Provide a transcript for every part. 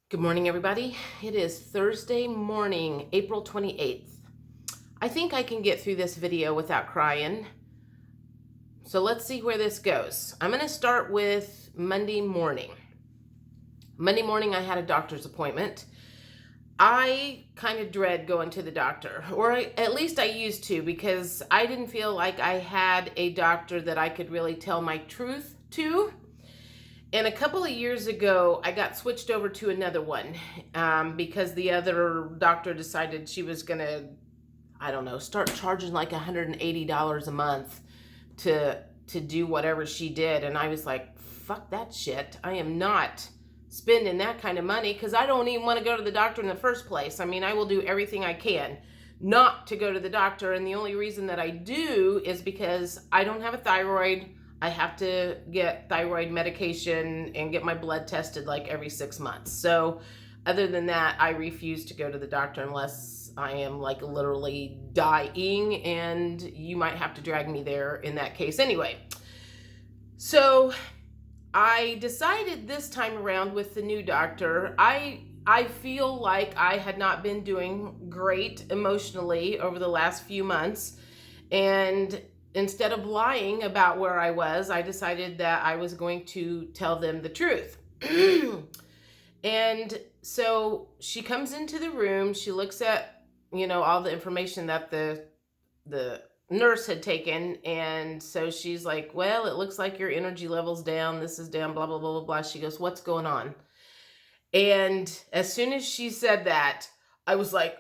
Good morning, everybody. It is Thursday morning, April 28th. I think I can get through this video without crying. So let's see where this goes. I'm going to start with Monday morning. Monday morning, I had a doctor's appointment. I kind of dread going to the doctor, or at least I used to, because I didn't feel like I had a doctor that I could really tell my truth to. And a couple of years ago, I got switched over to another one because the other doctor decided she was going to, I don't know, start charging like $180 a month to do whatever she did. And I was like, fuck that shit. I am not spending that kind of money because I don't even want to go to the doctor in the first place. I mean, I will do everything I can not to go to the doctor. And the only reason that I do is because I don't have a thyroid. I have to get thyroid medication and get my blood tested like every 6 months. So other than that, I refuse to go to the doctor unless I am like literally dying, and you might have to drag me there in that case anyway. So I decided this time around with the new doctor, I feel like I had not been doing great emotionally over the last few months, and instead of lying about where I was, I decided that I was going to tell them the truth. And so she comes into the room, she looks at, all the information that the nurse had taken, and so she's like, "Well, it looks like your energy level's down, this is down, blah blah blah blah blah." She goes, "What's going on?" And as soon as she said that, I was like,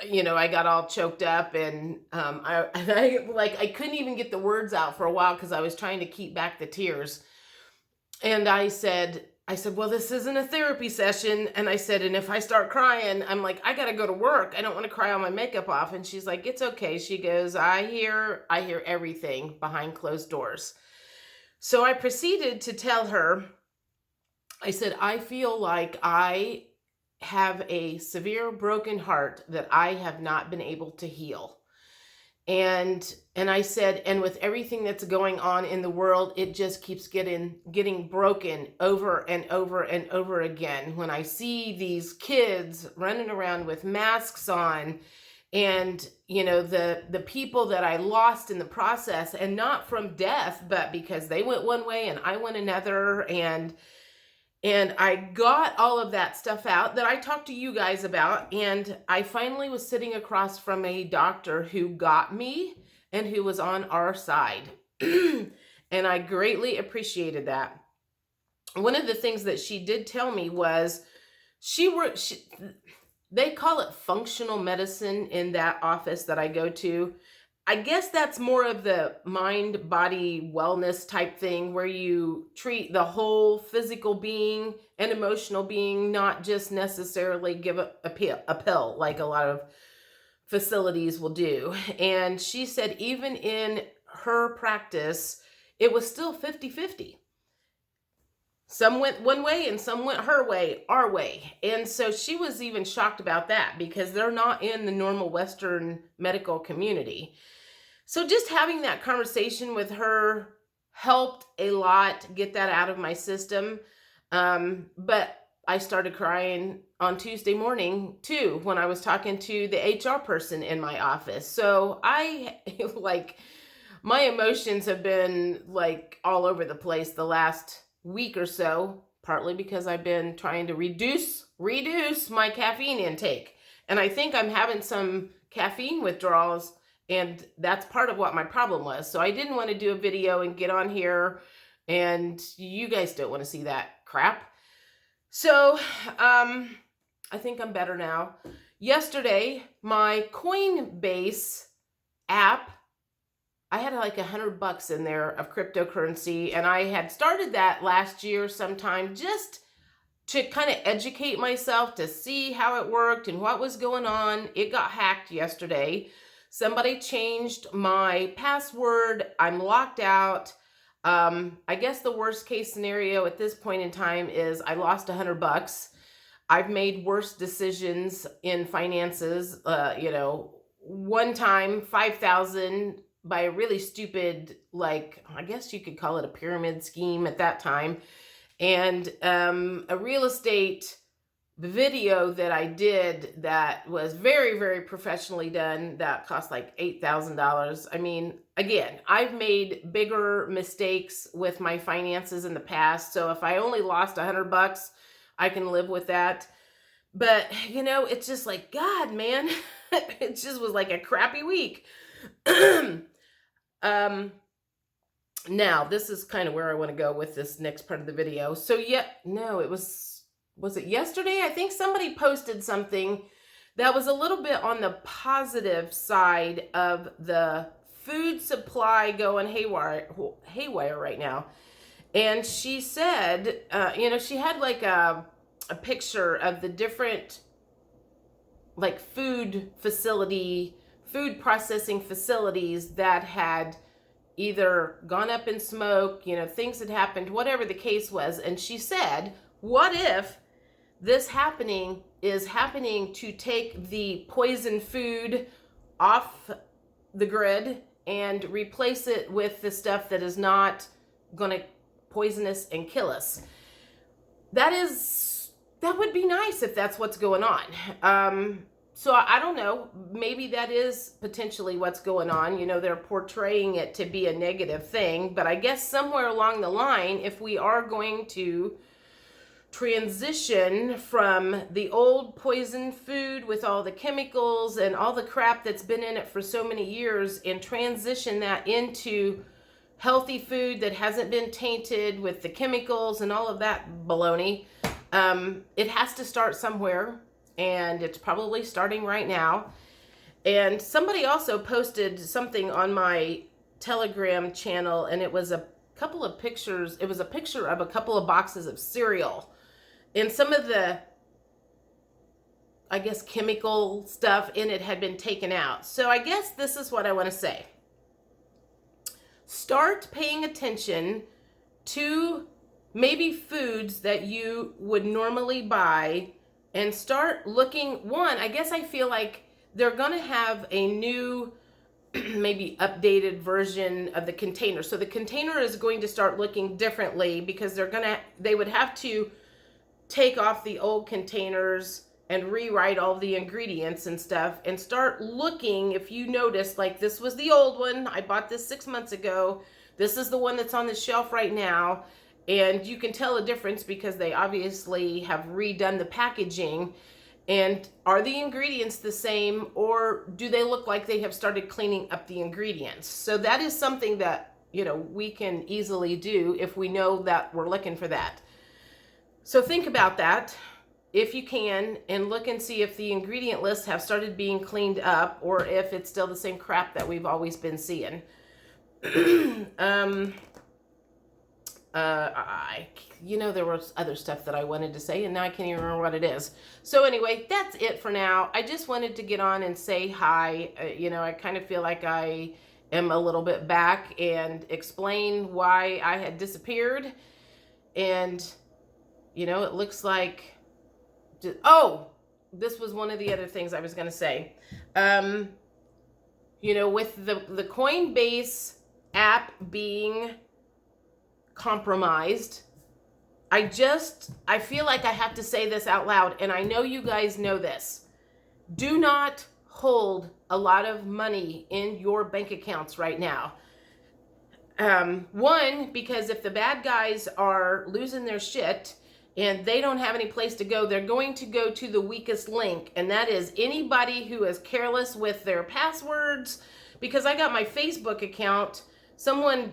I got all choked up, and I couldn't even get the words out for a while because I was trying to keep back the tears. And I said, "Well, this isn't a therapy session." And I said, "And if I start crying, I'm like, I got to go to work. I don't want to cry all my makeup off." And she's like, "It's okay." She goes, I hear everything behind closed doors." So I proceeded to tell her, I said, "I feel like I have a severe broken heart that I have not been able to heal." And I said, "And with everything that's going on in the world, it just keeps getting broken over and over and over again. When I see these kids running around with masks on, and the people that I lost in the process, and not from death, but because they went one way and I went another, and I got all of that stuff out that I talked to you guys about. And I finally was sitting across from a doctor who got me and who was on our side. And I greatly appreciated that. One of the things that she did tell me was they call it functional medicine in that office that I go to. I guess that's more of the mind body wellness type thing, where you treat the whole physical being and emotional being, not just necessarily give a pill like a lot of facilities will do. And she said even in her practice, it was still 50-50. Some went one way and some went her way, our way. And so she was even shocked about that because they're not in the normal Western medical community. So just having that conversation with her helped a lot get that out of my system. But I started crying on Tuesday morning too, when I was talking to the HR person in my office. So I my emotions have been like all over the place the last week or so, partly because I've been trying to reduce my caffeine intake. And I think I'm having some caffeine withdrawals, and that's part of what my problem was. So I didn't want to do a video and get on here, and you guys don't want to see that crap. So I think I'm better now. Yesterday, my Coinbase app, I had like $100 in there of cryptocurrency, and I had started that last year sometime just to kind of educate myself, to see how it worked and what was going on. It got hacked yesterday. Somebody changed my password. I'm locked out. I guess the worst case scenario at this point in time is I lost $100. I've made worse decisions in finances. One time, 5,000 by a really stupid, like, I guess you could call it a pyramid scheme at that time. And a real estate video that I did that was very, very professionally done that cost like $8,000. I mean, again, I've made bigger mistakes with my finances in the past. So if I only lost $100, I can live with that. But, it's just like, God, man, it just was like a crappy week. Now, this is kind of where I want to go with this next part of the video. So, no, was it yesterday? I think somebody posted something that was a little bit on the positive side of the food supply going haywire right now. And she said, she had like a picture of the different like food processing facilities that had either gone up in smoke, things had happened, whatever the case was. And she said, what if this is happening to take the poison food off the grid and replace it with the stuff that is not going to poison us and kill us? That would be nice if that's what's going on. So I don't know, maybe that is potentially what's going on. They're portraying it to be a negative thing, but I guess somewhere along the line, if we are going to transition from the old poison food with all the chemicals and all the crap that's been in it for so many years and transition that into healthy food that hasn't been tainted with the chemicals and all of that baloney, it has to start somewhere. And it's probably starting right now. And somebody also posted something on my Telegram channel, and it was a couple of pictures. It was a picture of a couple of boxes of cereal. And some of the, I guess, chemical stuff in it had been taken out. So I guess this is what I want to say. Start paying attention to maybe foods that you would normally buy, and start looking. I guess I feel like they're going to have a new, maybe updated version of the container. So the container is going to start looking differently because they would have to take off the old containers and rewrite all the ingredients and stuff and start looking. If you notice, like, this was the old one. I bought this 6 months ago. This is the one that's on the shelf right now. And you can tell a difference because they obviously have redone the packaging. And are the ingredients the same, or do they look like they have started cleaning up the ingredients? So that is something that, we can easily do if we know that we're looking for that. So think about that if you can, and look and see if the ingredient lists have started being cleaned up or if it's still the same crap that we've always been seeing. There was other stuff that I wanted to say, and now I can't even remember what it is. So anyway, that's it for now. I just wanted to get on and say hi. I kind of feel like I am a little bit back and explain why I had disappeared. And, it looks like, this was one of the other things I was going to say. With the Coinbase app being compromised, I feel like I have to say this out loud, and I know you guys know this. Do not hold a lot of money in your bank accounts right now. One, because if the bad guys are losing their shit and they don't have any place to go, they're going to go to the weakest link, and that is anybody who is careless with their passwords. Because I got my Facebook account, someone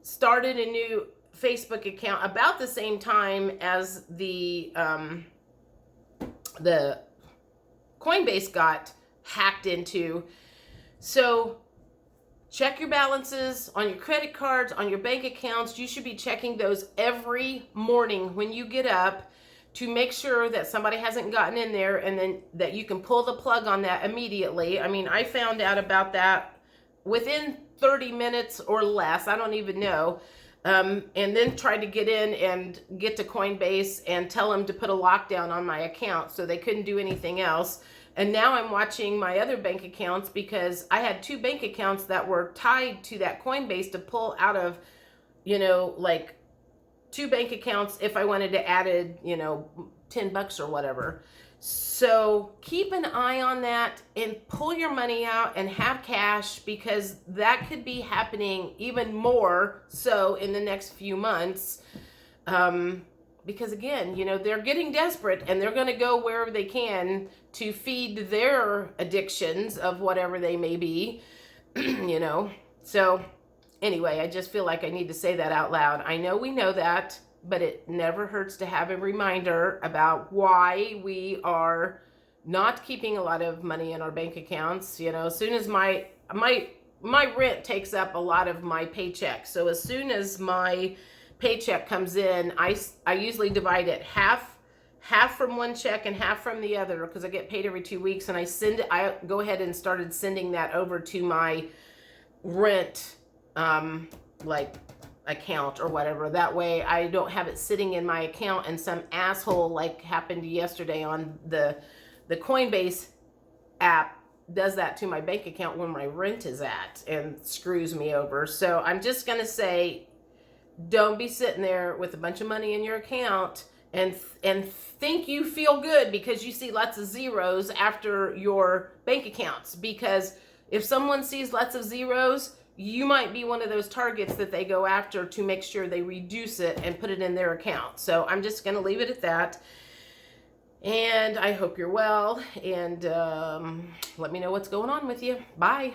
started a new Facebook account about the same time as the Coinbase got hacked into. So check your balances on your credit cards, on your bank accounts. You should be checking those every morning when you get up to make sure that somebody hasn't gotten in there, and then that you can pull the plug on that immediately. I mean, I found out about that within 30 minutes or less. I don't even know. And then tried to get in and get to Coinbase and tell them to put a lockdown on my account so they couldn't do anything else. And now I'm watching my other bank accounts because I had 2 bank accounts that were tied to that Coinbase to pull out of, two bank accounts if I wanted to added, you know, $10 or whatever. So keep an eye on that and pull your money out and have cash, because that could be happening even more so in the next few months. Because again, you know, they're getting desperate and they're going to go wherever they can to feed their addictions of whatever they may be, you know. So anyway, I just feel like I need to say that out loud. I know we know that, but it never hurts to have a reminder about why we are not keeping a lot of money in our bank accounts. You know, as soon as my rent takes up a lot of my paycheck. So as soon as my paycheck comes in, I usually divide it half from one check and half from the other, because I get paid every 2 weeks, and I go ahead and started sending that over to my rent like account or whatever. That way I don't have it sitting in my account and some asshole, like happened yesterday on the Coinbase app, does that to my bank account when my rent is at and screws me over. So I'm just going to say, don't be sitting there with a bunch of money in your account and think you feel good because you see lots of zeros after your bank accounts. Because if someone sees lots of zeros, you might be one of those targets that they go after to make sure they reduce it and put it in their account. So I'm just going to leave it at that. And I hope you're well. And let me know what's going on with you. Bye.